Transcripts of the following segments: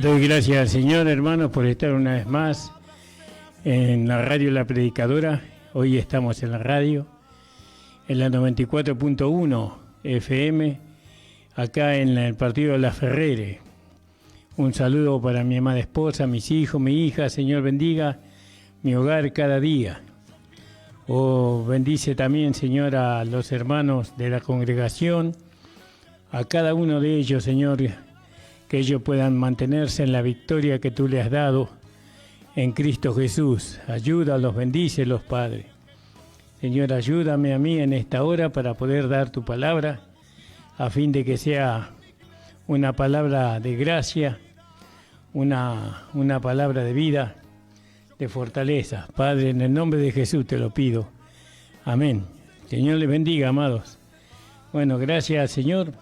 Doy gracias al Señor, hermanos, por estar una vez más en la radio La Predicadora. Hoy estamos en la radio, en la 94.1 FM, acá en el partido de La Ferrere. Un saludo para mi amada esposa, mis hijos, mi hija. Señor, bendiga mi hogar cada día. Bendice también, Señor, a los hermanos de la congregación, a cada uno de ellos, Señor, que ellos puedan mantenerse en la victoria que tú le has dado en Cristo Jesús. Ayúdalos, bendícelos, Padre. Señor, ayúdame a mí en esta hora para poder dar tu palabra, a fin de que sea una palabra de gracia, una palabra de vida, de fortaleza. Padre, en el nombre de Jesús te lo pido. Amén. Señor les bendiga, amados. Bueno, gracias al Señor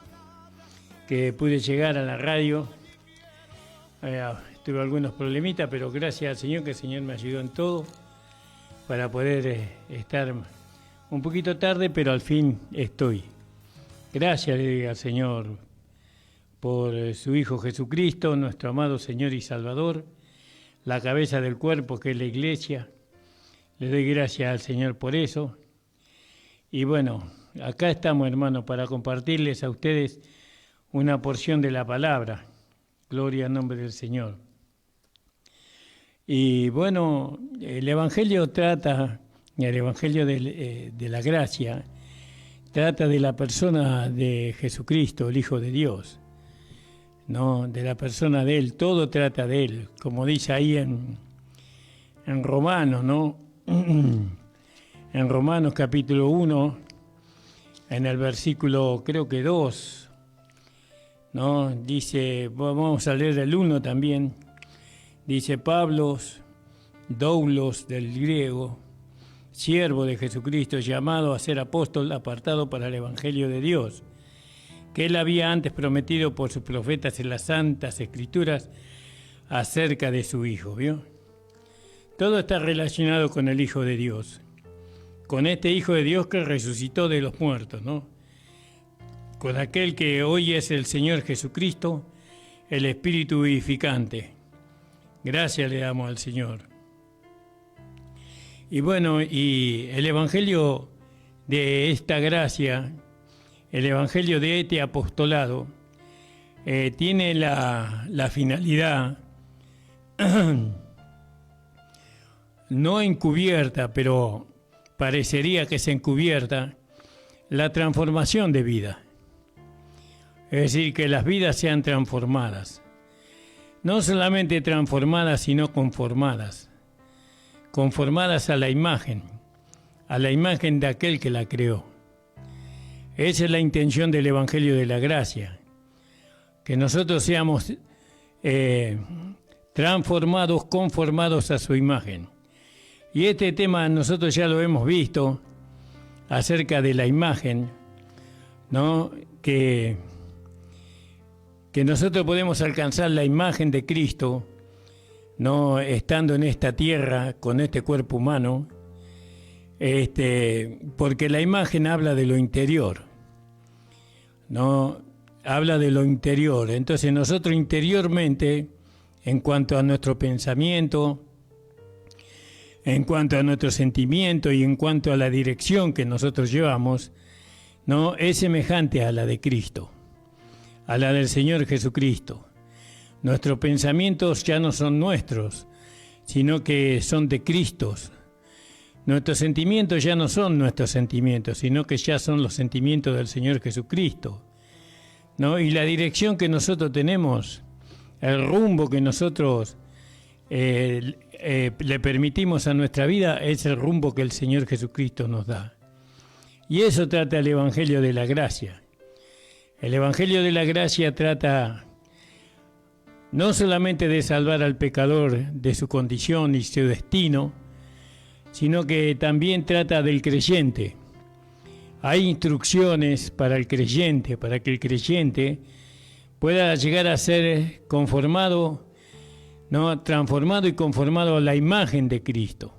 que pude llegar a la radio. Tuve algunos problemitas, pero gracias al Señor, que el Señor me ayudó en todo para poder estar un poquito tarde, pero al fin estoy. Gracias le digo al Señor por su Hijo Jesucristo, nuestro amado Señor y Salvador, la cabeza del cuerpo que es la iglesia. Le doy gracias al Señor por eso. Y bueno, acá estamos, hermanos, para compartirles a ustedes una porción de la palabra. Gloria al nombre del Señor. Y bueno, el Evangelio de la gracia, trata de la persona de Jesucristo, el Hijo de Dios, ¿no? De la persona de Él, todo trata de Él, como dice ahí en Romanos, ¿no? En Romanos capítulo 1, en el versículo creo que 2, ¿no? Dice, vamos a leer el 1 también, dice: Pablos, doulos del griego, siervo de Jesucristo, llamado a ser apóstol, apartado para el Evangelio de Dios, que él había antes prometido por sus profetas en las Santas Escrituras acerca de su Hijo, ¿vio? Todo está relacionado con el Hijo de Dios, con este Hijo de Dios que resucitó de los muertos, ¿no? Con aquel que hoy es el Señor Jesucristo, el Espíritu vivificante. Gracias le damos al Señor. Y bueno, y el Evangelio de esta gracia, el Evangelio de este apostolado, tiene la finalidad, no encubierta, pero parecería que es encubierta, la transformación de vida. Es decir, que las vidas sean transformadas. No solamente transformadas, sino conformadas. Conformadas a la imagen de aquel que la creó. Esa es la intención del Evangelio de la Gracia. Que nosotros seamos transformados, conformados a su imagen. Y este tema nosotros ya lo hemos visto acerca de la imagen, ¿no? Que nosotros podemos alcanzar la imagen de Cristo, no estando en esta tierra con este cuerpo humano, porque la imagen habla de lo interior, no habla de lo interior. Entonces nosotros interiormente, en cuanto a nuestro pensamiento, en cuanto a nuestro sentimiento y en cuanto a la dirección que nosotros llevamos, no es semejante a la de Cristo, a la del Señor Jesucristo. Nuestros pensamientos ya no son nuestros, sino que son de Cristo. Nuestros sentimientos ya no son nuestros sentimientos, sino que ya son los sentimientos del Señor Jesucristo, ¿no? Y la dirección que nosotros tenemos, el rumbo que nosotros le permitimos a nuestra vida, es el rumbo que el Señor Jesucristo nos da. Y eso trata el Evangelio de la Gracia. El Evangelio de la Gracia trata no solamente de salvar al pecador de su condición y su destino, sino que también trata del creyente. Hay instrucciones para el creyente, para que el creyente pueda llegar a ser conformado, ¿no? Transformado y conformado a la imagen de Cristo.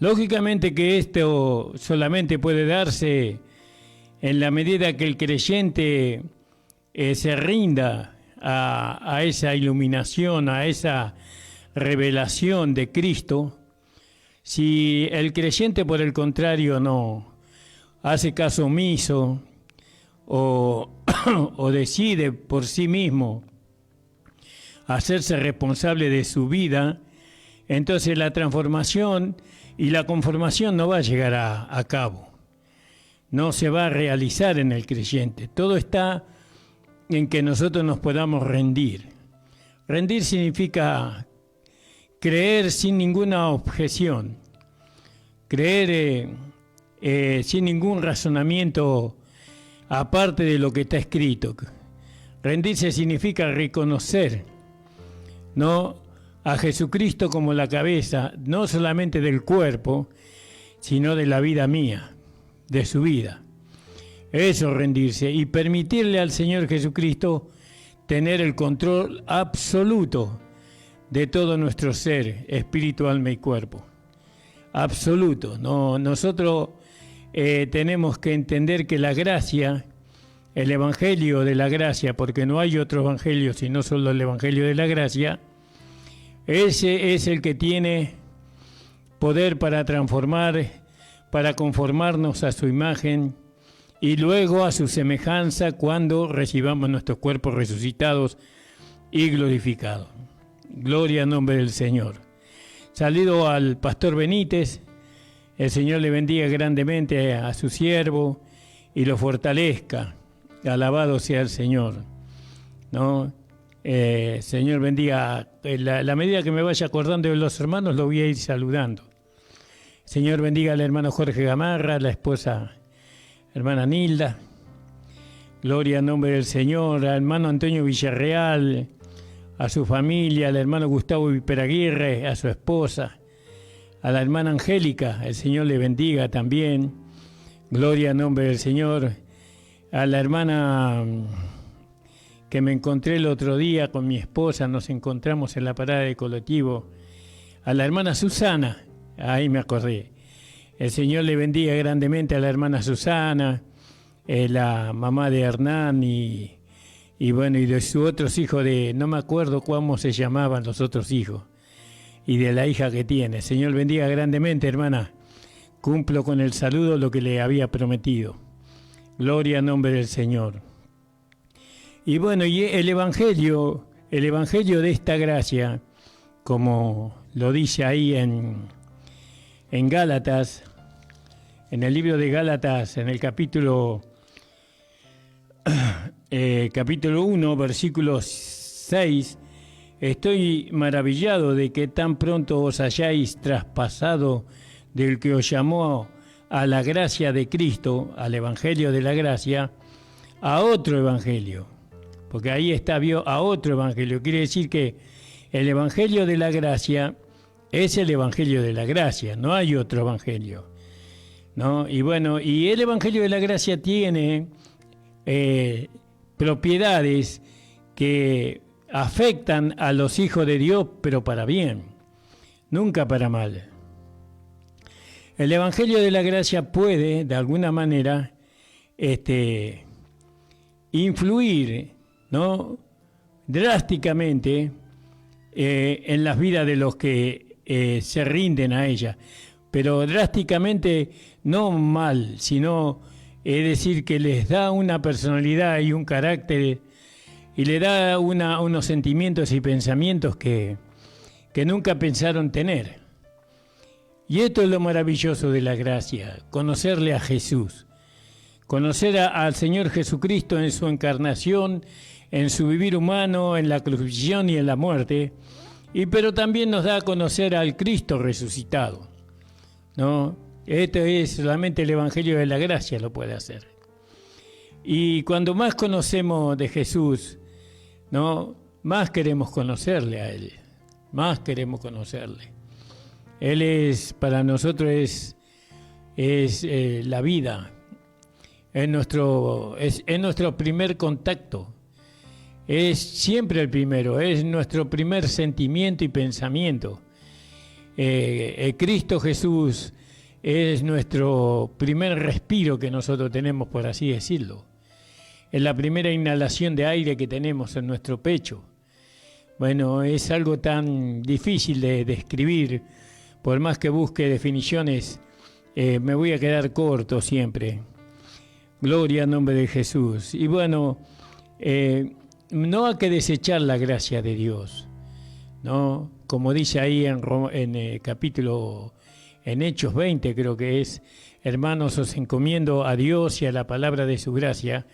Lógicamente que esto solamente puede darse en la medida que el creyente se rinda a esa iluminación, a esa revelación de Cristo, si el creyente, por el contrario, no hace caso omiso o decide por sí mismo hacerse responsable de su vida, entonces la transformación y la conformación no va a llegar a cabo, no se va a realizar en el creyente. Todo está en que nosotros nos podamos rendir. Rendir significa creer sin ninguna objeción, creer sin ningún razonamiento aparte de lo que está escrito. Rendirse significa reconocer, ¿no?, a Jesucristo como la cabeza, no solamente del cuerpo, sino de la vida mía, de su vida. Eso es rendirse y permitirle al Señor Jesucristo tener el control absoluto de todo nuestro ser, espíritu, alma y cuerpo. Absoluto. No, nosotros tenemos que entender que la gracia, el evangelio de la gracia, porque no hay otro evangelio sino solo el evangelio de la gracia, ese es el que tiene poder para transformar, para conformarnos a su imagen y luego a su semejanza cuando recibamos nuestros cuerpos resucitados y glorificados. Gloria al nombre del Señor. Saludo al pastor Benítez, el Señor le bendiga grandemente a su siervo y lo fortalezca. Alabado sea el Señor, ¿no? Señor bendiga, la medida que me vaya acordando de los hermanos, lo voy a ir saludando. Señor bendiga al hermano Jorge Gamarra, la esposa hermana Nilda. Gloria al nombre del Señor, al hermano Antonio Villarreal, a su familia, al hermano Gustavo Viperaguirre, a su esposa, a la hermana Angélica, el Señor le bendiga también. Gloria al nombre del Señor. A la hermana que me encontré el otro día con mi esposa, nos encontramos en la parada de colectivo, a la hermana Susana, ahí me acordé. El Señor le bendiga grandemente a la hermana Susana, la mamá de Hernán y bueno, y de sus otros hijos, no me acuerdo cómo se llamaban los otros hijos, y de la hija que tiene. El Señor bendiga grandemente, hermana. Cumplo con el saludo lo que le había prometido. Gloria al nombre del Señor. Y bueno, y el evangelio de esta gracia, como lo dice ahí en Gálatas, en el libro de Gálatas, en el capítulo 1, versículo 6, estoy maravillado de que tan pronto os hayáis traspasado del que os llamó a la gracia de Cristo, al evangelio de la gracia, a otro evangelio. Porque ahí está, vio, a otro evangelio. Quiere decir que el evangelio de la gracia es el evangelio de la gracia, no hay otro evangelio, ¿no? Y bueno, y el evangelio de la gracia tiene propiedades que afectan a los hijos de Dios, pero para bien, nunca para mal. El evangelio de la gracia puede, de alguna manera, influir, ¿no?, drásticamente en las vidas de los que se rinden a ella, pero drásticamente no mal, sino es decir, que les da una personalidad y un carácter y le da unos sentimientos y pensamientos que nunca pensaron tener. Y esto es lo maravilloso de la gracia, conocerle a Jesús, conocer al Señor Jesucristo en su encarnación, en su vivir humano, en la crucifixión y en la muerte, pero también nos da a conocer al Cristo resucitado, ¿no? Esto es solamente el Evangelio de la Gracia lo puede hacer. Y cuando más conocemos de Jesús, ¿no?, más queremos conocerle a Él, más queremos conocerle. Él es, para nosotros es la vida, es nuestro primer contacto, es siempre el primero, es nuestro primer sentimiento y pensamiento. Cristo Jesús es nuestro primer respiro que nosotros tenemos, por así decirlo. es la primera inhalación de aire que tenemos en nuestro pecho. Bueno, es algo tan difícil de describir, por más que busque definiciones, me voy a quedar corto siempre. Gloria al nombre de Jesús. Y bueno, no hay que desechar la gracia de Dios, ¿no? Como dice ahí en capítulo, en Hechos 20 creo que es, hermanos, os encomiendo a Dios y a la palabra de su gracia,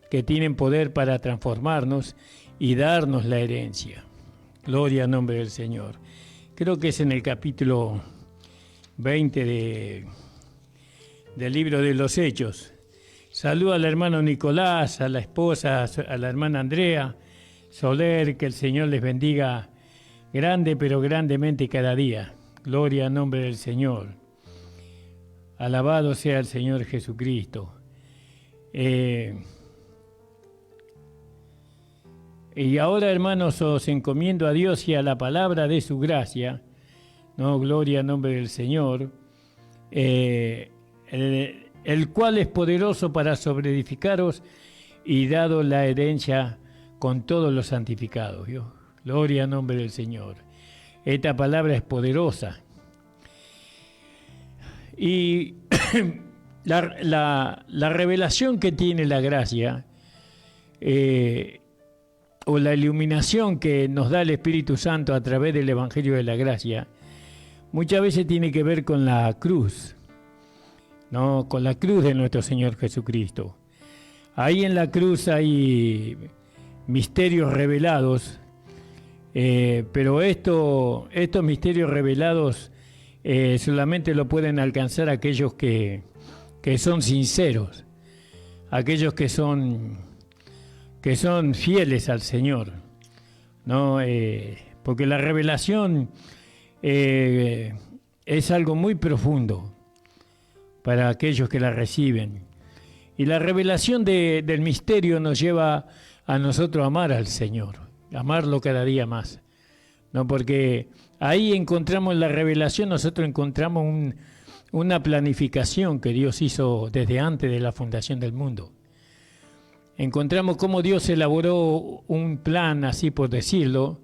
que tienen poder para transformarnos y darnos la herencia. Gloria al nombre del Señor. Creo que es en el capítulo 20 del libro de los Hechos. Saludo al hermano Nicolás, a la esposa, a la hermana Andrea Soler, que el Señor les bendiga grande, pero grandemente cada día. Gloria al nombre del Señor. Alabado sea el Señor Jesucristo. Y ahora, hermanos, os encomiendo a Dios y a la palabra de su gracia, ¿no? Gloria al nombre del Señor, el cual es poderoso para sobreedificaros y dado la herencia con todos los santificados. ¿Vio? Gloria al nombre del Señor. Esta palabra es poderosa. Y la revelación que tiene la gracia, o la iluminación que nos da el Espíritu Santo a través del Evangelio de la Gracia, muchas veces tiene que ver con la cruz, ¿no? Con la cruz de nuestro Señor Jesucristo. Ahí en la cruz hay misterios revelados, pero estos misterios revelados solamente lo pueden alcanzar aquellos que son sinceros, aquellos que son fieles al Señor, ¿no? Porque la revelación es algo muy profundo para aquellos que la reciben. Y la revelación del misterio nos lleva a nosotros a amar al Señor, amarlo cada día más, ¿no? Porque ahí encontramos la revelación, nosotros encontramos una planificación que Dios hizo desde antes de la fundación del mundo. Encontramos cómo Dios elaboró un plan, así por decirlo,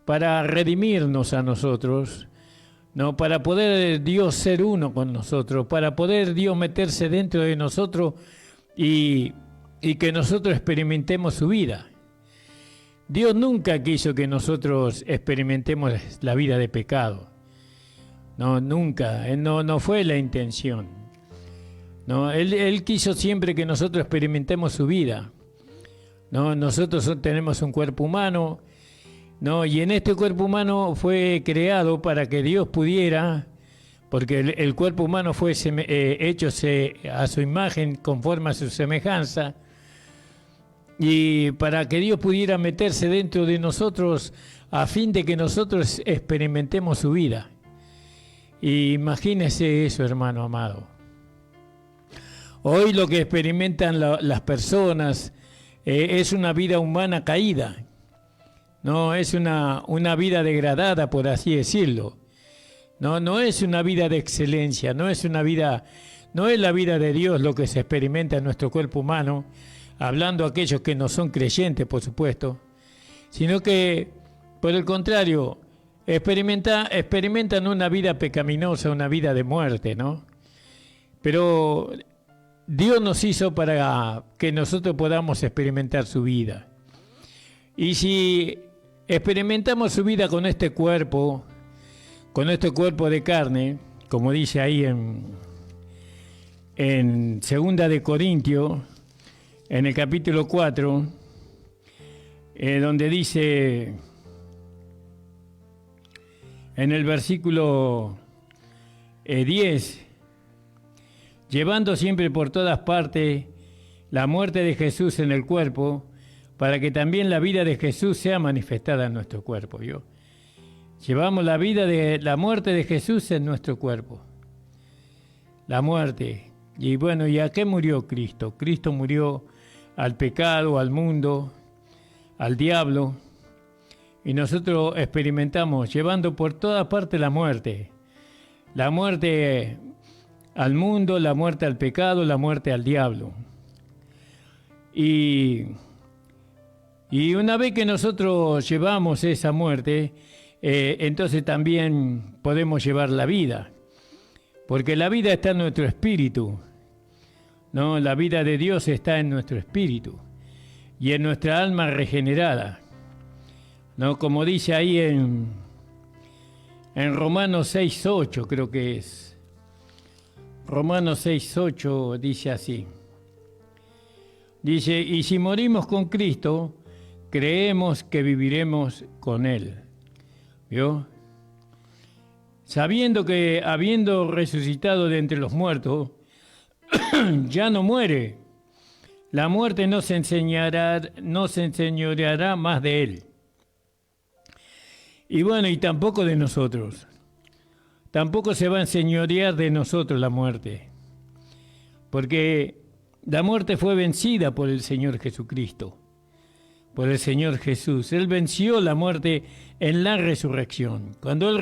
para redimirnos a nosotros, ¿no? Para poder Dios ser uno con nosotros, para poder Dios meterse dentro de nosotros y que nosotros experimentemos su vida. Dios nunca quiso que nosotros experimentemos la vida de pecado. No, nunca, no fue la intención. No, él quiso siempre que nosotros experimentemos su vida. ¿No? Nosotros tenemos un cuerpo humano, ¿no? Y en este cuerpo humano fue creado para que Dios pudiera, porque el cuerpo humano fue hecho a su imagen, conforme a su semejanza, y para que Dios pudiera meterse dentro de nosotros a fin de que nosotros experimentemos su vida. Y imagínese eso, hermano amado. Hoy lo que experimentan las personas es una vida humana caída, no es una vida degradada, por así decirlo. No es una vida de excelencia, no es la vida de Dios lo que se experimenta en nuestro cuerpo humano, hablando a aquellos que no son creyentes, por supuesto, sino que, por el contrario, experimentan una vida pecaminosa, una vida de muerte, ¿no? Pero Dios nos hizo para que nosotros podamos experimentar su vida. Y si experimentamos su vida con este cuerpo de carne, como dice ahí en 2 de Corintios, en el capítulo 4, donde dice, en el versículo 10, llevando siempre por todas partes la muerte de Jesús en el cuerpo, para que también la vida de Jesús sea manifestada en nuestro cuerpo. ¿Vio? Llevamos la muerte de Jesús en nuestro cuerpo. La muerte. Y bueno, ¿y a qué murió Cristo? Cristo murió al pecado, al mundo, al diablo. Y nosotros experimentamos, llevando por todas partes la muerte. La muerte al mundo, la muerte al pecado, la muerte al diablo. Y una vez que nosotros llevamos esa muerte, entonces también podemos llevar la vida, porque la vida está en nuestro espíritu, ¿no? La vida de Dios está en nuestro espíritu y en nuestra alma regenerada, ¿no? Como dice ahí en Romanos 6:8, creo que es. Romanos 6:8 dice así. Dice, y si morimos con Cristo, creemos que viviremos con Él. ¿Vio? Sabiendo que habiendo resucitado de entre los muertos, ya no muere. La muerte no se enseñoreará más de Él. Y bueno, y tampoco de nosotros. Tampoco se va a enseñorear de nosotros la muerte. Porque la muerte fue vencida por el Señor Jesucristo, por el Señor Jesús. Él venció la muerte en la resurrección. Cuando Él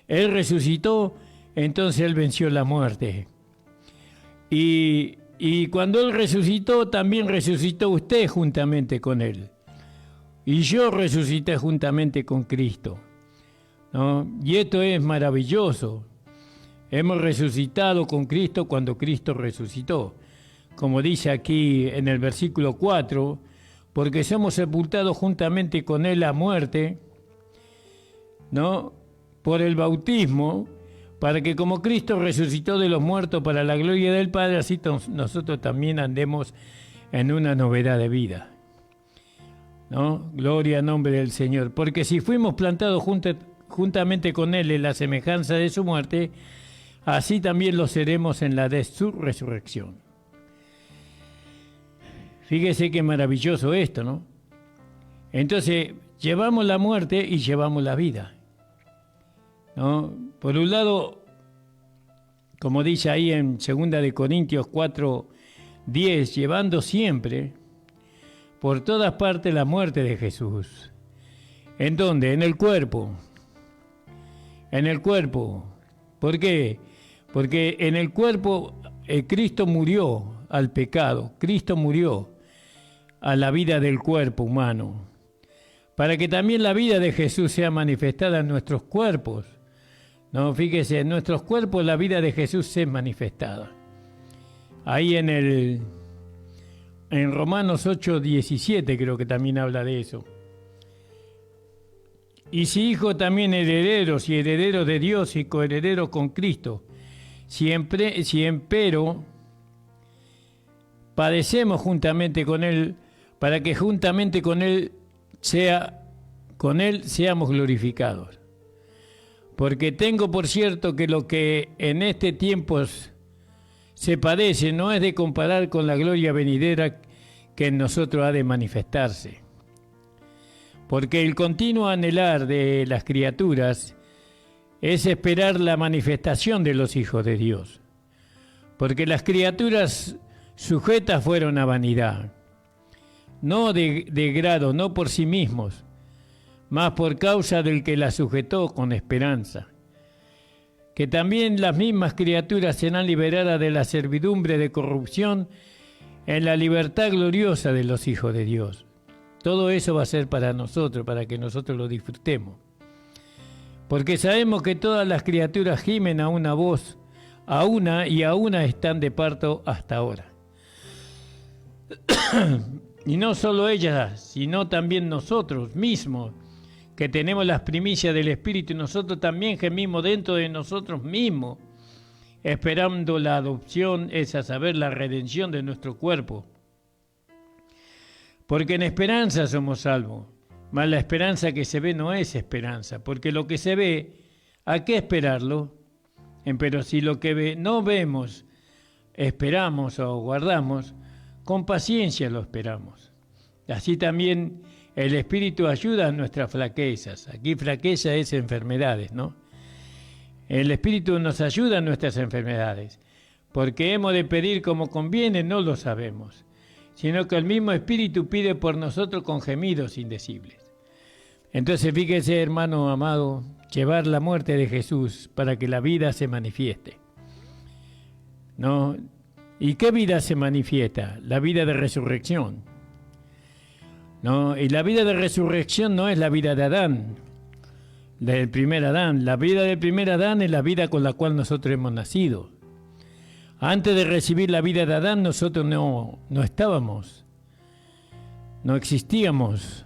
resucitó, entonces Él venció la muerte. Y cuando Él resucitó, también resucitó usted juntamente con Él. Y yo resucité juntamente con Cristo, ¿no? Y esto es maravilloso. Hemos resucitado con Cristo cuando Cristo resucitó. Como dice aquí en el versículo 4, porque somos sepultados juntamente con Él a muerte, ¿no? Por el bautismo, para que como Cristo resucitó de los muertos para la gloria del Padre, así nosotros también andemos en una novedad de vida, ¿no? Gloria al nombre del Señor. Porque si fuimos plantados juntamente con Él en la semejanza de su muerte, así también lo seremos en la de su resurrección. Fíjese qué maravilloso esto, ¿no? Entonces, llevamos la muerte y llevamos la vida, ¿no? Por un lado, como dice ahí en 2 de Corintios 4:10, llevando siempre por todas partes la muerte de Jesús. ¿En dónde? En el cuerpo. En el cuerpo. ¿Por qué? Porque en el cuerpo Cristo murió al pecado. Cristo murió a la vida del cuerpo humano, para que también la vida de Jesús sea manifestada en nuestros cuerpos. No, fíjese, en nuestros cuerpos la vida de Jesús es manifestada. Ahí en Romanos 8:17 creo que también habla de eso. Y si hijos también herederos y herederos de Dios y coherederos con Cristo, si empero padecemos juntamente con Él, para que juntamente con Él seamos glorificados. Porque tengo por cierto que lo que en este tiempo se padece no es de comparar con la gloria venidera que en nosotros ha de manifestarse. Porque el continuo anhelar de las criaturas es esperar la manifestación de los hijos de Dios. Porque las criaturas sujetas fueron a vanidad, no de grado, no por sí mismos, mas por causa del que las sujetó con esperanza. Que también las mismas criaturas serán liberadas de la servidumbre de corrupción en la libertad gloriosa de los hijos de Dios. Todo eso va a ser para nosotros, para que nosotros lo disfrutemos. Porque sabemos que todas las criaturas gimen a una voz, a una están de parto hasta ahora. Y no solo ellas, sino también nosotros mismos, que tenemos las primicias del Espíritu, y nosotros también gemimos dentro de nosotros mismos, esperando la adopción, es a saber, la redención de nuestro cuerpo. Porque en esperanza somos salvos, mas la esperanza que se ve no es esperanza, porque lo que se ve, ¿a qué esperarlo? Pero si lo que no vemos, esperamos o guardamos, con paciencia lo esperamos. Así también el Espíritu ayuda a nuestras flaquezas. Aquí flaqueza es enfermedades, ¿no? El Espíritu nos ayuda en nuestras enfermedades, porque hemos de pedir como conviene, no lo sabemos, sino que el mismo Espíritu pide por nosotros con gemidos indecibles. Entonces, fíjese, hermano amado, llevar la muerte de Jesús para que la vida se manifieste, ¿no? ¿Y qué vida se manifiesta? La vida de resurrección. ¿No? Y la vida de resurrección no es la vida de Adán, del primer Adán. La vida del primer Adán es la vida con la cual nosotros hemos nacido. Antes de recibir la vida de Adán, nosotros no estábamos, no existíamos.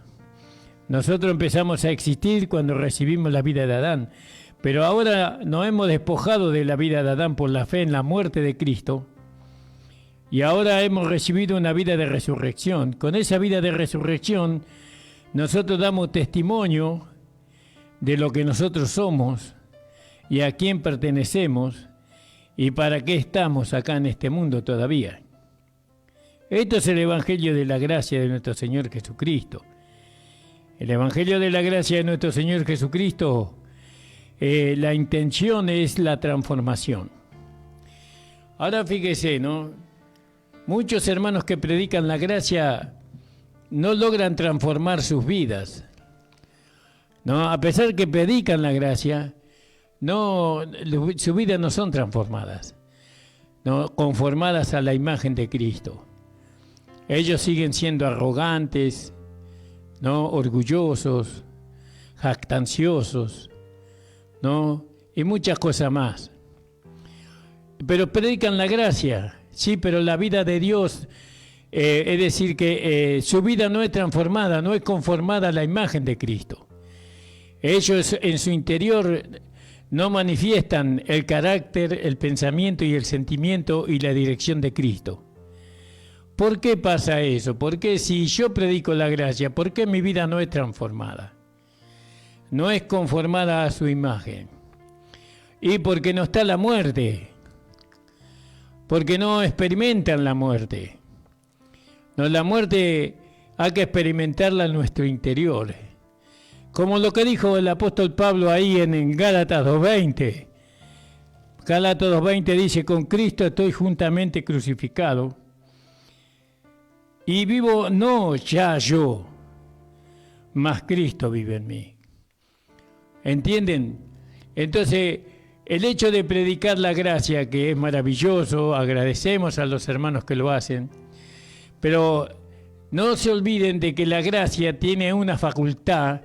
Nosotros empezamos a existir cuando recibimos la vida de Adán. Pero ahora nos hemos despojado de la vida de Adán por la fe en la muerte de Cristo. Y ahora hemos recibido una vida de resurrección. Con esa vida de resurrección, nosotros damos testimonio de lo que nosotros somos y a quién pertenecemos y para qué estamos acá en este mundo todavía. Esto es el Evangelio de la gracia de nuestro Señor Jesucristo. El Evangelio de la gracia de nuestro Señor Jesucristo, la intención es la transformación. Ahora fíjese, ¿no? Muchos hermanos que predican la gracia no logran transformar sus vidas. ¿No? A pesar que predican la gracia, sus vidas no son transformadas, no conformadas a la imagen de Cristo. Ellos siguen siendo arrogantes, ¿no? Orgullosos, jactanciosos, ¿no? Y muchas cosas más. Pero predican la gracia. Sí, pero la vida de Dios, es decir, que su vida no es transformada, no es conformada a la imagen de Cristo. Ellos en su interior no manifiestan el carácter, el pensamiento y el sentimiento y la dirección de Cristo. ¿Por qué pasa eso? ¿Por qué si yo predico la gracia, por qué mi vida no es transformada? No es conformada a su imagen. Y porque no está la muerte. Porque no experimentan la muerte. No, la muerte hay que experimentarla en nuestro interior. Como lo que dijo el apóstol Pablo ahí en Gálatas 2:20. Gálatas 2:20 dice, con Cristo estoy juntamente crucificado. Y vivo no ya yo, mas Cristo vive en mí. ¿Entienden? Entonces, el hecho de predicar la gracia, que es maravilloso, agradecemos a los hermanos que lo hacen, pero no se olviden de que la gracia tiene una facultad,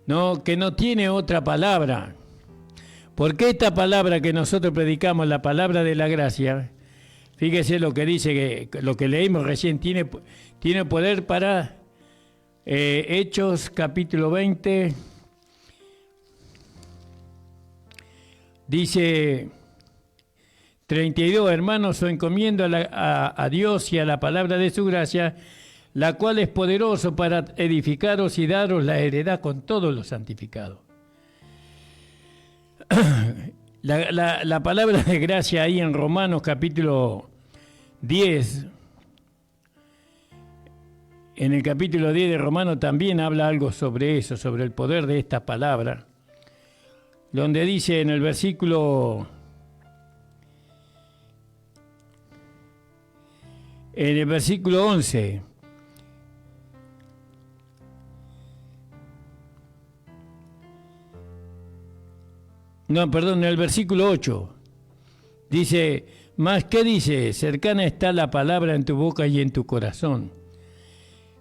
¿no? Que no tiene otra palabra. Porque esta palabra que nosotros predicamos, la palabra de la gracia, fíjese lo que dice, que lo que leímos recién, tiene poder para Hechos capítulo 20. Dice 32, hermanos, os encomiendo a Dios y a la palabra de su gracia, la cual es poderoso para edificaros y daros la heredad con todos los santificados. La palabra de gracia ahí en Romanos capítulo 10, en el capítulo 10 de Romanos también habla algo sobre eso, sobre el poder de esta palabra, donde dice en el versículo 11, en el versículo 8, dice, ¿más qué dice? Cercana está la palabra en tu boca y en tu corazón.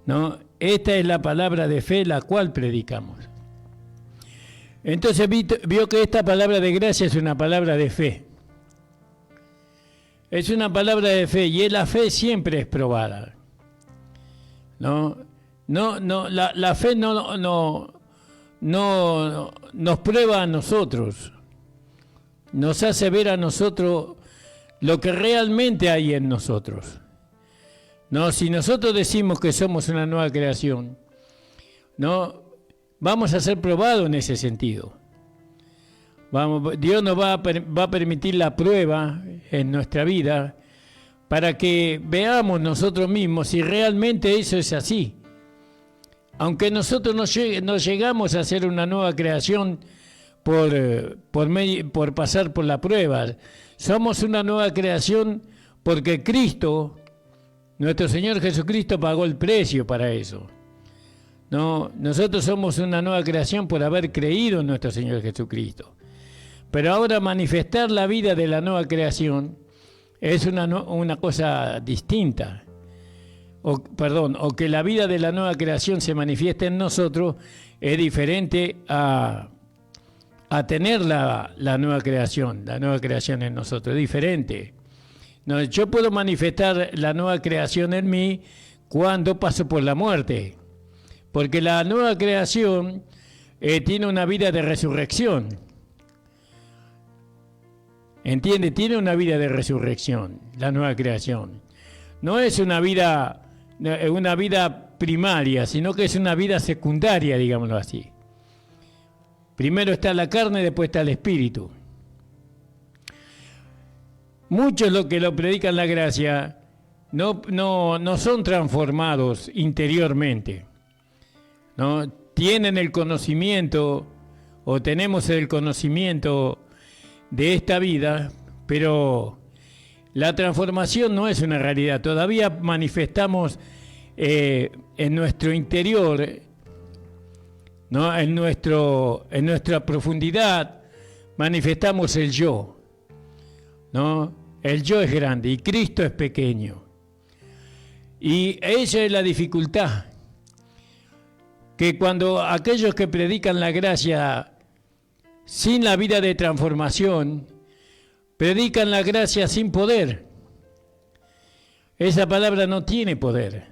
¿No? Esta es la palabra de fe, la cual predicamos. Entonces vio que esta palabra de gracia es una palabra de fe. Es una palabra de fe y la fe siempre es probada. La fe no nos prueba a nosotros. Nos hace ver a nosotros lo que realmente hay en nosotros. No, si nosotros decimos que somos una nueva creación, no vamos a ser probados en ese sentido. Dios nos va a permitir la prueba en nuestra vida para que veamos nosotros mismos si realmente eso es así. Aunque nosotros no llegamos a ser una nueva creación por pasar por la prueba, somos una nueva creación porque Cristo, nuestro Señor Jesucristo, pagó el precio para eso. No, nosotros somos una nueva creación por haber creído en nuestro Señor Jesucristo. Pero ahora manifestar la vida de la nueva creación es una cosa distinta. O que la vida de la nueva creación se manifieste en nosotros es diferente a tener la nueva creación en nosotros, es diferente. No, yo puedo manifestar la nueva creación en mí cuando paso por la muerte, porque la nueva creación tiene una vida de resurrección. ¿Entiende? Tiene una vida de resurrección, la nueva creación. No es una vida primaria, sino que es una vida secundaria, digámoslo así. Primero está la carne, después está el espíritu. Muchos los que lo predican la gracia no son transformados interiormente, ¿no? Tienen el conocimiento, o tenemos el conocimiento de esta vida, pero la transformación no es una realidad. Todavía manifestamos en nuestro interior, ¿no? En nuestra profundidad manifestamos el yo, ¿no? El yo es grande y Cristo es pequeño. Y esa es la dificultad, que cuando aquellos que predican la gracia sin la vida de transformación, predican la gracia sin poder. Esa palabra no tiene poder,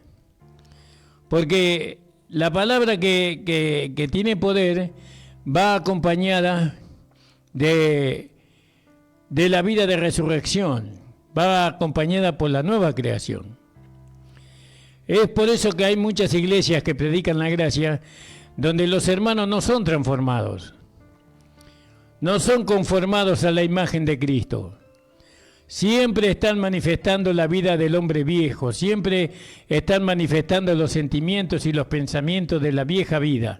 porque la palabra que tiene poder va acompañada de la vida de resurrección, va acompañada por la nueva creación. Es por eso que hay muchas iglesias que predican la gracia donde los hermanos no son transformados, no son conformados a la imagen de Cristo. Siempre están manifestando la vida del hombre viejo, siempre están manifestando los sentimientos y los pensamientos de la vieja vida.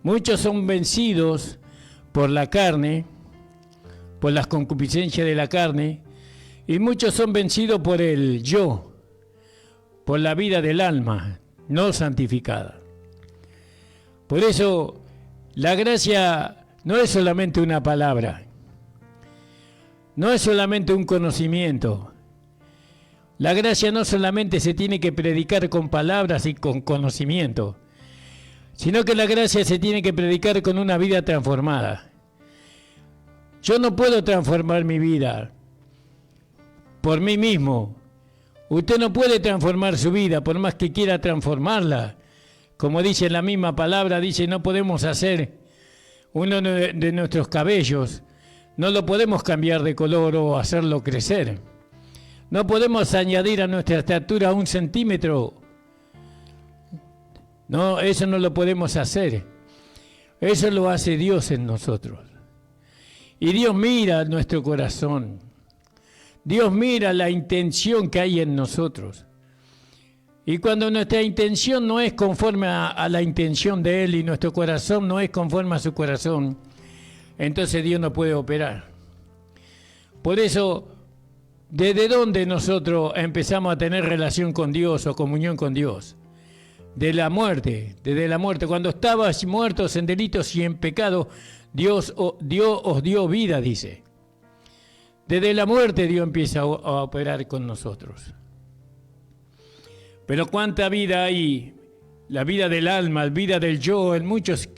Muchos son vencidos por la carne, por las concupiscencias de la carne, y muchos son vencidos por el yo, por la vida del alma no santificada. Por eso la gracia no es solamente una palabra, no es solamente un conocimiento. La gracia no solamente se tiene que predicar con palabras y con conocimiento, sino que la gracia se tiene que predicar con una vida transformada. Yo no puedo transformar mi vida por mí mismo. Usted no puede transformar su vida por más que quiera transformarla. Como dice la misma palabra, dice, no podemos hacer uno de nuestros cabellos, no lo podemos cambiar de color o hacerlo crecer. No podemos añadir a nuestra estatura 1 centímetro. No, eso no lo podemos hacer. Eso lo hace Dios en nosotros. Y Dios mira nuestro corazón. Dios mira la intención que hay en nosotros. Y cuando nuestra intención no es conforme a la intención de Él y nuestro corazón no es conforme a su corazón, entonces Dios no puede operar. Por eso, ¿desde dónde nosotros empezamos a tener relación con Dios o comunión con Dios? De la muerte, desde la muerte. Cuando estabas muertos en delitos y en pecado, Dios os dio vida, dice. Desde la muerte Dios empieza a operar con nosotros. Pero cuánta vida hay, la vida del alma, la vida del yo, en muchos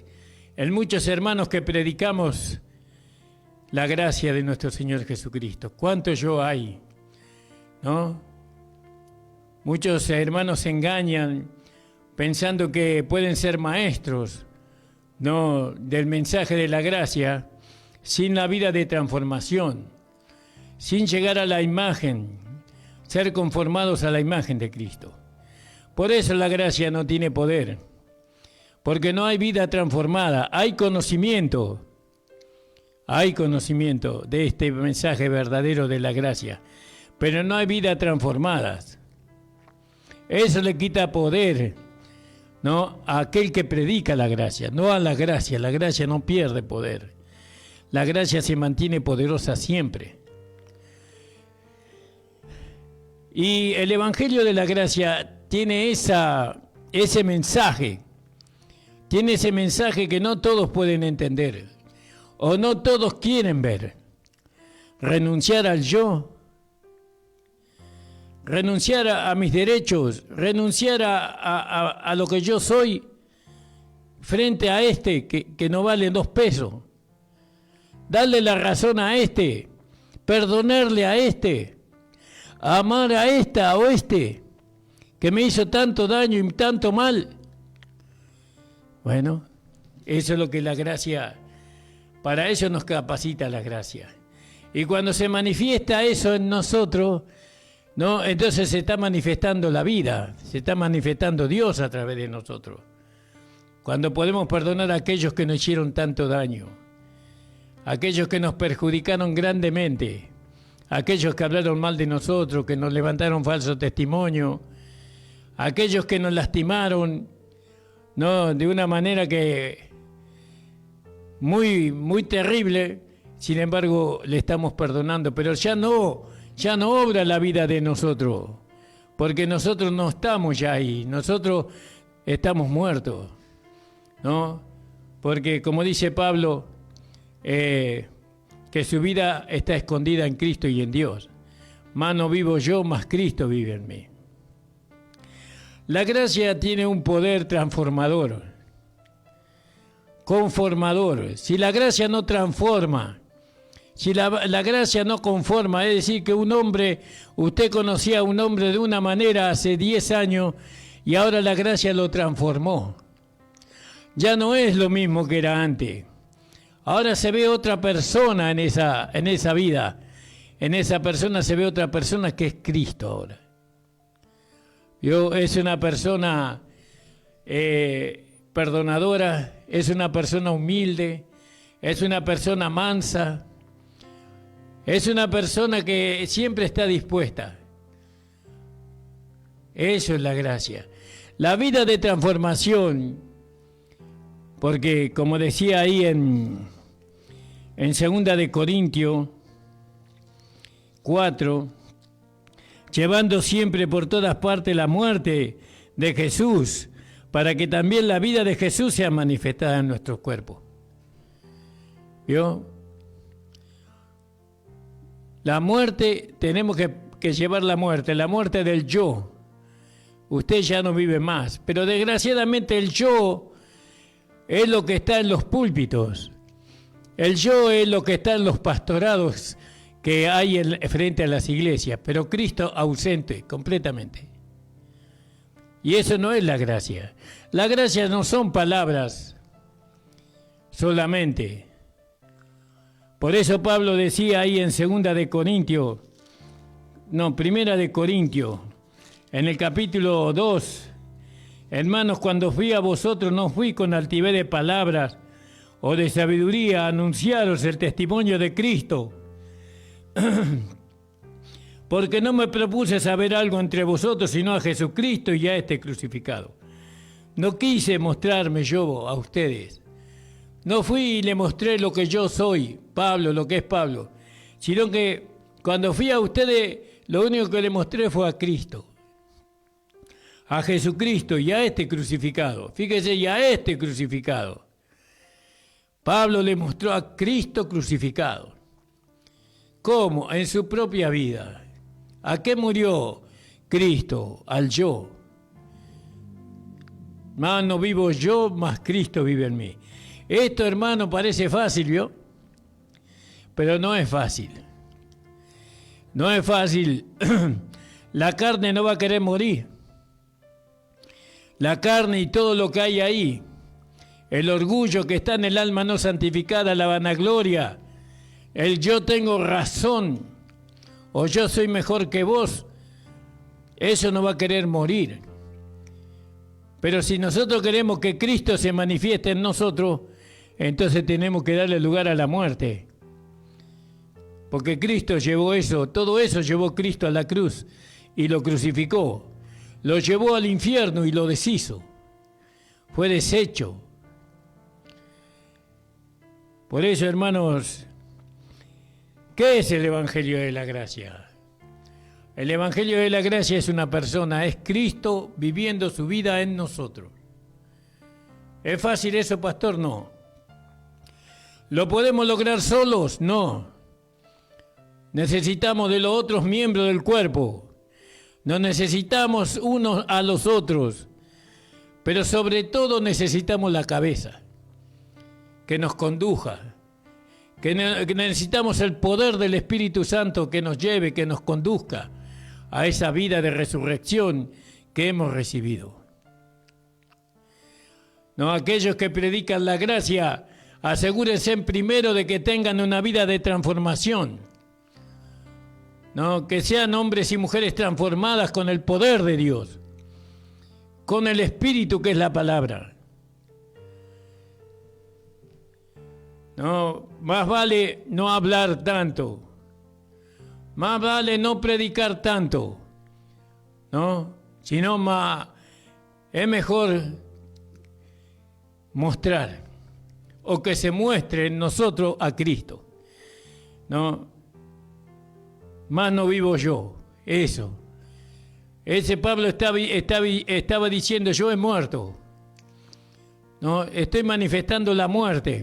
hermanos que predicamos la gracia de nuestro Señor Jesucristo. ¿Cuánto yo hay? ¿No? Muchos hermanos se engañan pensando que pueden ser maestros, ¿no?, del mensaje de la gracia sin la vida de transformación, sin llegar a la imagen, ser conformados a la imagen de Cristo. Por eso la gracia no tiene poder, porque no hay vida transformada, hay conocimiento de este mensaje verdadero de la gracia, pero no hay vida transformadas. Eso le quita poder, ¿no?, a aquel que predica la gracia, no a la gracia no pierde poder, la gracia se mantiene poderosa siempre. Y el Evangelio de la Gracia tiene ese mensaje que no todos pueden entender o no todos quieren ver, renunciar al yo, renunciar a mis derechos, renunciar a lo que yo soy frente a este que no vale 2 pesos. Darle la razón a este, perdonarle a este, amar a esta o este que me hizo tanto daño y tanto mal. Bueno, eso es lo que la gracia, para eso nos capacita la gracia. Y cuando se manifiesta eso en nosotros, ¿no? Entonces se está manifestando la vida, se está manifestando Dios a través de nosotros. Cuando podemos perdonar a aquellos que nos hicieron tanto daño, aquellos que nos perjudicaron grandemente, aquellos que hablaron mal de nosotros, que nos levantaron falso testimonio, aquellos que nos lastimaron, ¿no? De una manera que muy, muy terrible, sin embargo le estamos perdonando, pero ya no obra la vida de nosotros, porque nosotros no estamos ya ahí, nosotros estamos muertos, ¿no? Porque como dice Pablo, que su vida está escondida en Cristo y en Dios. Más no vivo yo, más Cristo vive en mí. La gracia tiene un poder transformador, conformador. Si la gracia no transforma, si la gracia no conforma, es decir, que un hombre, usted conocía a un hombre de una manera hace 10 años y ahora la gracia lo transformó. Ya no es lo mismo que era antes. Ahora se ve otra persona en esa vida. En esa persona se ve otra persona que es Cristo ahora. Es una persona perdonadora, es una persona humilde, es una persona mansa, es una persona que siempre está dispuesta. Eso es la gracia. La vida de transformación, porque como decía ahí en 2 de Corintios 4, llevando siempre por todas partes la muerte de Jesús, para que también la vida de Jesús sea manifestada en nuestros cuerpos. ¿Vio? La muerte, tenemos que llevar la muerte del yo. Usted ya no vive más, pero desgraciadamente el yo es lo que está en los púlpitos. El yo es lo que está en los pastorados que hay frente a las iglesias, pero Cristo ausente completamente. Y eso no es la gracia. La gracia no son palabras solamente. Por eso Pablo decía ahí en 1 de Corintios, en el capítulo 2, hermanos, cuando fui a vosotros no fui con altivez de palabras o de sabiduría a anunciaros el testimonio de Cristo, porque no me propuse saber algo entre vosotros, sino a Jesucristo y a este crucificado. No quise mostrarme yo a ustedes. No fui y le mostré lo que yo soy, Pablo, lo que es Pablo, sino que cuando fui a ustedes, lo único que le mostré fue a Cristo, a Jesucristo y a este crucificado. Fíjese, y a este crucificado. Pablo le mostró a Cristo crucificado. ¿Cómo? En su propia vida. ¿A qué murió Cristo? Al yo. Más no vivo yo, más Cristo vive en mí. Esto, hermano, parece fácil, ¿vio? Pero no es fácil. No es fácil. La carne no va a querer morir. La carne y todo lo que hay ahí. El orgullo que está en el alma no santificada, la vanagloria, el yo tengo razón o yo soy mejor que vos, eso no va a querer morir. Pero si nosotros queremos que Cristo se manifieste en nosotros, entonces tenemos que darle lugar a la muerte. Porque Cristo llevó eso, todo eso llevó Cristo a la cruz y lo crucificó. Lo llevó al infierno y lo deshizo. Fue deshecho. Por eso, hermanos, ¿qué es el Evangelio de la Gracia? El Evangelio de la Gracia es una persona, es Cristo viviendo su vida en nosotros. ¿Es fácil eso, pastor? No. ¿Lo podemos lograr solos? No. necesitamos de los otros miembros del cuerpo, nos necesitamos unos a los otros, pero sobre todo necesitamos la cabeza, que nos conduja, que necesitamos el poder del Espíritu Santo que nos lleve, que nos conduzca a esa vida de resurrección que hemos recibido. No, aquellos que predican la gracia, asegúrense primero de que tengan una vida de transformación. No, que sean hombres y mujeres transformadas con el poder de Dios, con el Espíritu que es la palabra. No, más vale no hablar tanto, más vale no predicar tanto, ¿no? Sino es mejor mostrar, o que se muestre en nosotros a Cristo, ¿no? Más no vivo yo, eso. Ese Pablo estaba diciendo, yo he muerto, ¿no? Estoy manifestando la muerte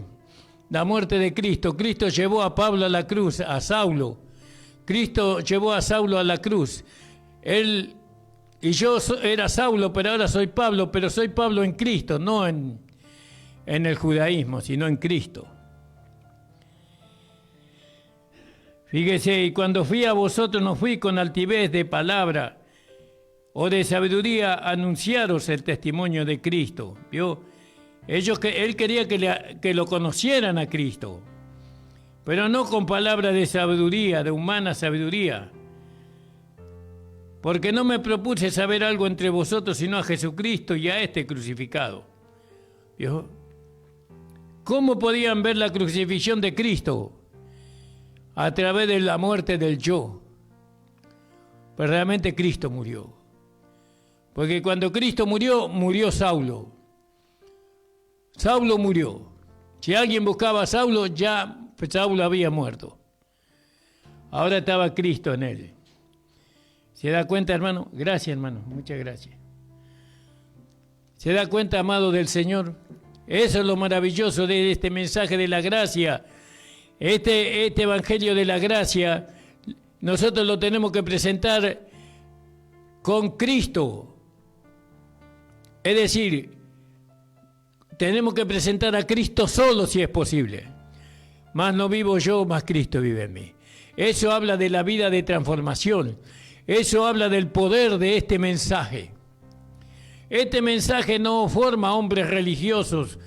de Cristo. Cristo llevó a Pablo a la cruz, a Saulo. Cristo llevó a Saulo a la cruz. Yo era Saulo, pero ahora soy Pablo, pero soy Pablo en Cristo, no en el judaísmo, sino en Cristo. Fíjese, y cuando fui a vosotros no fui con altivez de palabra o de sabiduría a anunciaros el testimonio de Cristo. ¿Vio? Él quería que lo conocieran a Cristo, pero no con palabras de sabiduría, de humana sabiduría. Porque no me propuse saber algo entre vosotros, sino a Jesucristo y a este crucificado. ¿Vio? ¿Cómo podían ver la crucifixión de Cristo? A través de la muerte del yo. Pero realmente Cristo murió. Porque cuando Cristo murió, murió Saulo. Saulo murió. Si alguien buscaba a Saulo, ya Saulo había muerto. Ahora estaba Cristo en él. ¿Se da cuenta, hermano? Gracias, hermano. Muchas gracias. ¿Se da cuenta, amado del Señor? Eso es lo maravilloso de este mensaje de la gracia. Este evangelio de la gracia, nosotros lo tenemos que presentar con Cristo. Es decir, tenemos que presentar a Cristo solo si es posible. Más no vivo yo, más Cristo vive en mí. Eso habla de la vida de transformación. Eso habla del poder de este mensaje. Este mensaje no forma hombres religiosos,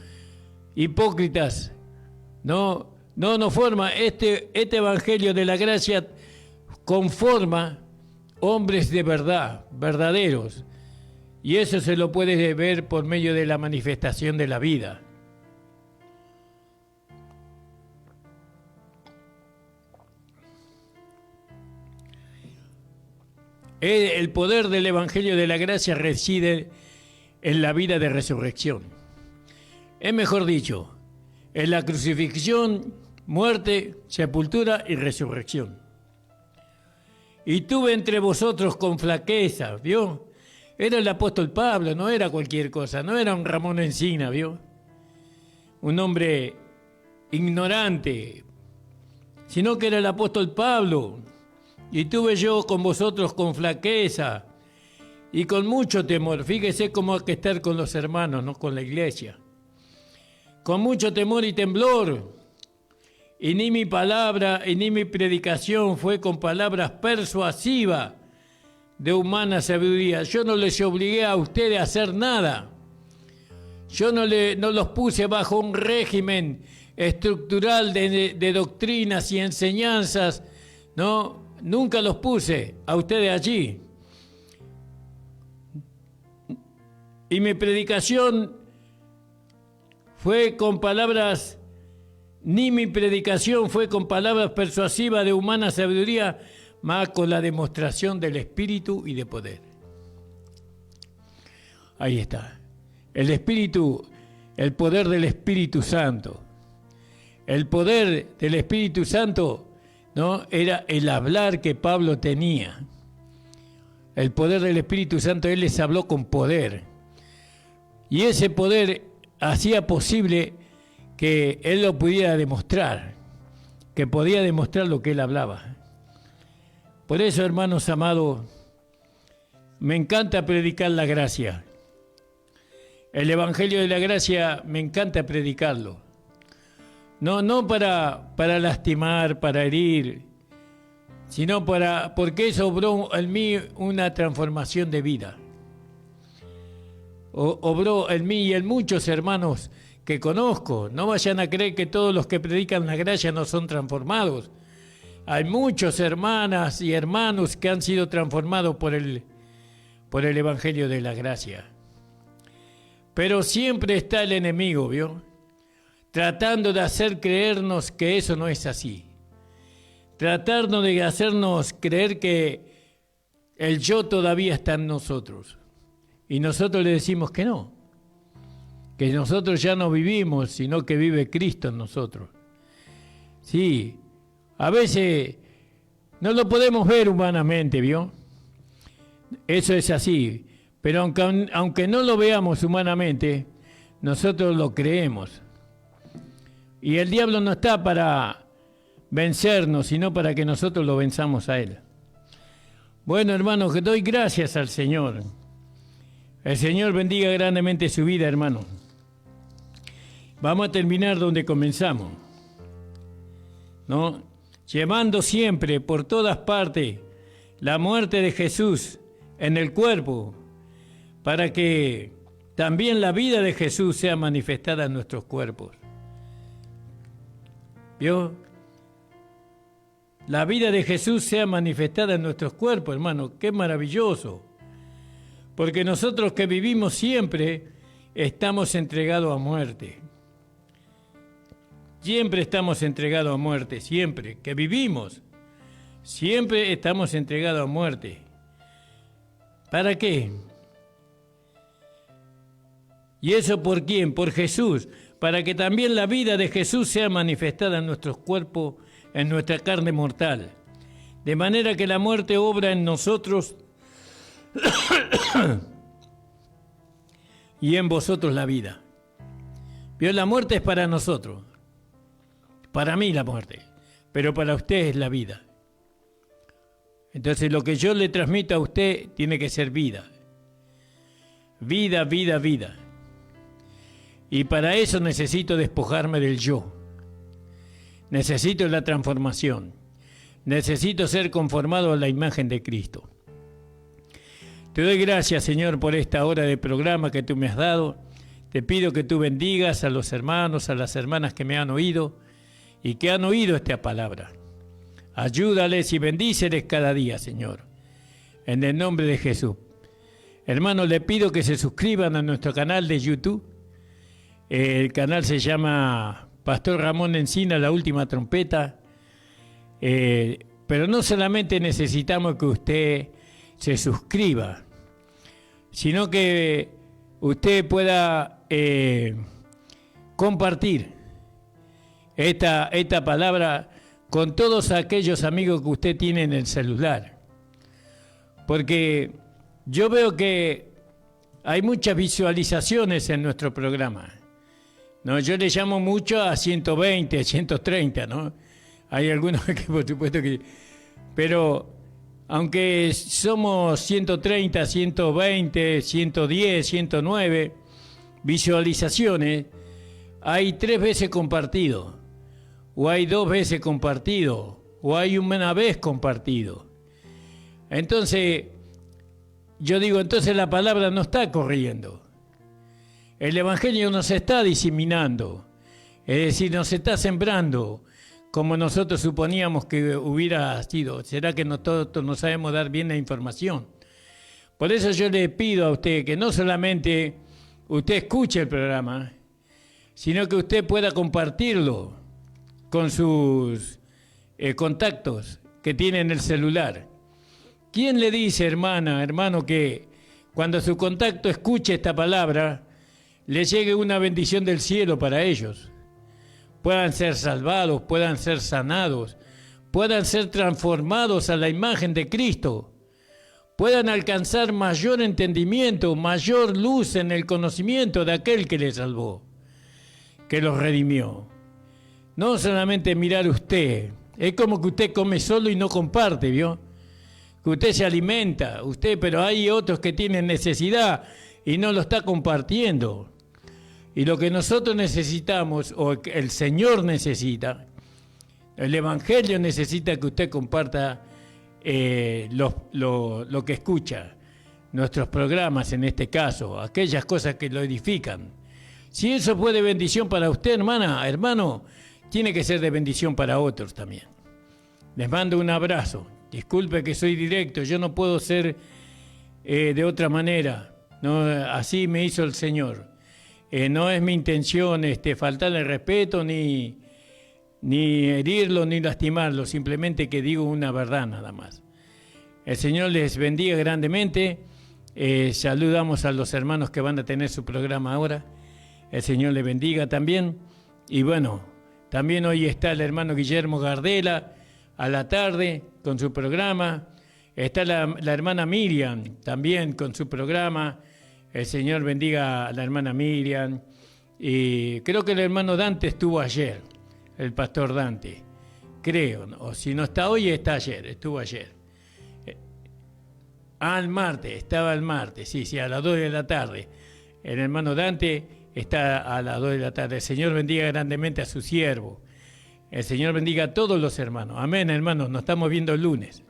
hipócritas. No forma. Este evangelio de la gracia conforma hombres de verdad, verdaderos. Y eso se lo puede ver por medio de la manifestación de la vida. El poder del Evangelio de la Gracia reside en la vida de resurrección. Es mejor dicho, en la crucifixión, muerte, sepultura y resurrección. Y tuve entre vosotros con flaqueza, ¿vio? Era el apóstol Pablo, no era cualquier cosa, no era un Ramón Encina, ¿vio? Un hombre ignorante, sino que era el apóstol Pablo. Y tuve yo con vosotros con flaqueza y con mucho temor. Fíjese cómo hay que estar con los hermanos, no con la iglesia. Con mucho temor y temblor. Y ni mi palabra y ni mi predicación fue con palabras persuasivas de humana sabiduría. Yo no les obligué a ustedes a hacer nada. Yo no los puse bajo un régimen estructural de doctrinas y enseñanzas, ¿no? Nunca los puse a ustedes allí. Y mi predicación fue con palabras, ni mi predicación fue con palabras persuasivas de humana sabiduría, más con la demostración del Espíritu y de poder. Ahí está. El Espíritu, el poder del Espíritu Santo. El poder del Espíritu Santo, ¿no? Era el hablar que Pablo tenía. El poder del Espíritu Santo, él les habló con poder. Y ese poder hacía posible que él lo pudiera demostrar, que podía demostrar lo que él hablaba. Por eso, hermanos amados, me encanta predicar la gracia. El Evangelio de la Gracia me encanta predicarlo. No para lastimar, para herir, sino porque eso obró en mí una transformación de vida. Obró en mí y en muchos hermanos que conozco. No vayan a creer que todos los que predican la gracia no son transformados. Hay muchos hermanas y hermanos que han sido transformados por el Evangelio de la Gracia. Pero siempre está el enemigo, ¿vio? Tratando de hacer creernos que eso no es así. Tratando de hacernos creer que el yo todavía está en nosotros. Y nosotros le decimos que no. Que nosotros ya no vivimos, sino que vive Cristo en nosotros. Sí, a veces no lo podemos ver humanamente, ¿vio? Eso es así. Pero aunque no lo veamos humanamente, nosotros lo creemos. Y el diablo no está para vencernos, sino para que nosotros lo venzamos a él. Bueno, hermanos, que doy gracias al Señor. El Señor bendiga grandemente su vida, hermano. Vamos a terminar donde comenzamos, ¿no? Llevando siempre por todas partes la muerte de Jesús en el cuerpo, para que también la vida de Jesús sea manifestada en nuestros cuerpos. ¿Vio? La vida de Jesús sea manifestada en nuestros cuerpos, hermano. ¡Qué maravilloso! Porque nosotros que vivimos siempre estamos entregados a muerte. Siempre estamos entregados a muerte, siempre. Que vivimos, siempre estamos entregados a muerte. ¿Para qué? ¿Y eso por quién? Por Jesús. Para que también la vida de Jesús sea manifestada en nuestros cuerpos, en nuestra carne mortal. De manera que la muerte obra en nosotros y en vosotros la vida. ¿Vio? La muerte es para nosotros. Para mí la muerte. Pero para usted es la vida. Entonces lo que yo le transmito a usted tiene que ser vida. Vida, vida, vida. Y para eso necesito despojarme del yo. Necesito la transformación. Necesito ser conformado a la imagen de Cristo. Te doy gracias, Señor, por esta hora de programa que tú me has dado. Te pido que tú bendigas a los hermanos, a las hermanas que me han oído y que han oído esta palabra. Ayúdales y bendíceles cada día, Señor. En el nombre de Jesús. Hermanos, le pido que se suscriban a nuestro canal de YouTube. El canal se llama Pastor Ramón Encina, La Última Trompeta. Pero no solamente necesitamos que usted se suscriba, sino que usted pueda compartir esta palabra con todos aquellos amigos que usted tiene en el celular. Porque yo veo que hay muchas visualizaciones en nuestro programa. No, yo le llamo mucho a 120, 130, ¿no? Hay algunos que por supuesto que... Pero aunque somos 130, 120, 110, 109 visualizaciones, hay 3 veces compartido, o hay 2 veces compartido, o hay una vez compartido. Entonces, yo digo, entonces la palabra no está corriendo. El Evangelio no se está diseminando, es decir, no se está sembrando como nosotros suponíamos que hubiera sido. ¿Será que nosotros no sabemos dar bien la información? Por eso yo le pido a usted que no solamente usted escuche el programa, sino que usted pueda compartirlo con sus contactos que tiene en el celular. ¿Quién le dice, hermana, hermano, que cuando su contacto escuche esta palabra, le llegue una bendición del cielo para ellos? Puedan ser salvados, puedan ser sanados, puedan ser transformados a la imagen de Cristo, puedan alcanzar mayor entendimiento, mayor luz en el conocimiento de aquel que les salvó, que los redimió. No solamente mirar usted, es como que usted come solo y no comparte, ¿vio? que usted se alimenta, pero hay otros que tienen necesidad y no lo está compartiendo. Y lo que nosotros necesitamos, o el Señor necesita, el Evangelio necesita que usted comparta lo que escucha, nuestros programas en este caso, aquellas cosas que lo edifican. Si eso fue de bendición para usted, hermano, tiene que ser de bendición para otros también. Les mando un abrazo. Disculpe que soy directo, yo no puedo ser de otra manera. No, así me hizo el Señor. No es mi intención faltarle respeto, ni herirlo, ni lastimarlo, simplemente que digo una verdad nada más. El Señor les bendiga grandemente. Saludamos a los hermanos que van a tener su programa ahora. El Señor les bendiga también. Y bueno, también hoy está el hermano Guillermo Gardela a la tarde con su programa. Está la hermana Miriam también con su programa. El Señor bendiga a la hermana Miriam. Y creo que el hermano Dante estuvo ayer, el pastor Dante. Creo, o si no está hoy, está ayer, estuvo ayer. El martes, estaba el martes, sí, a las 2 de la tarde. El hermano Dante está a las 2 de la tarde. El Señor bendiga grandemente a su siervo. El Señor bendiga a todos los hermanos. Amén, hermanos. Nos estamos viendo el lunes.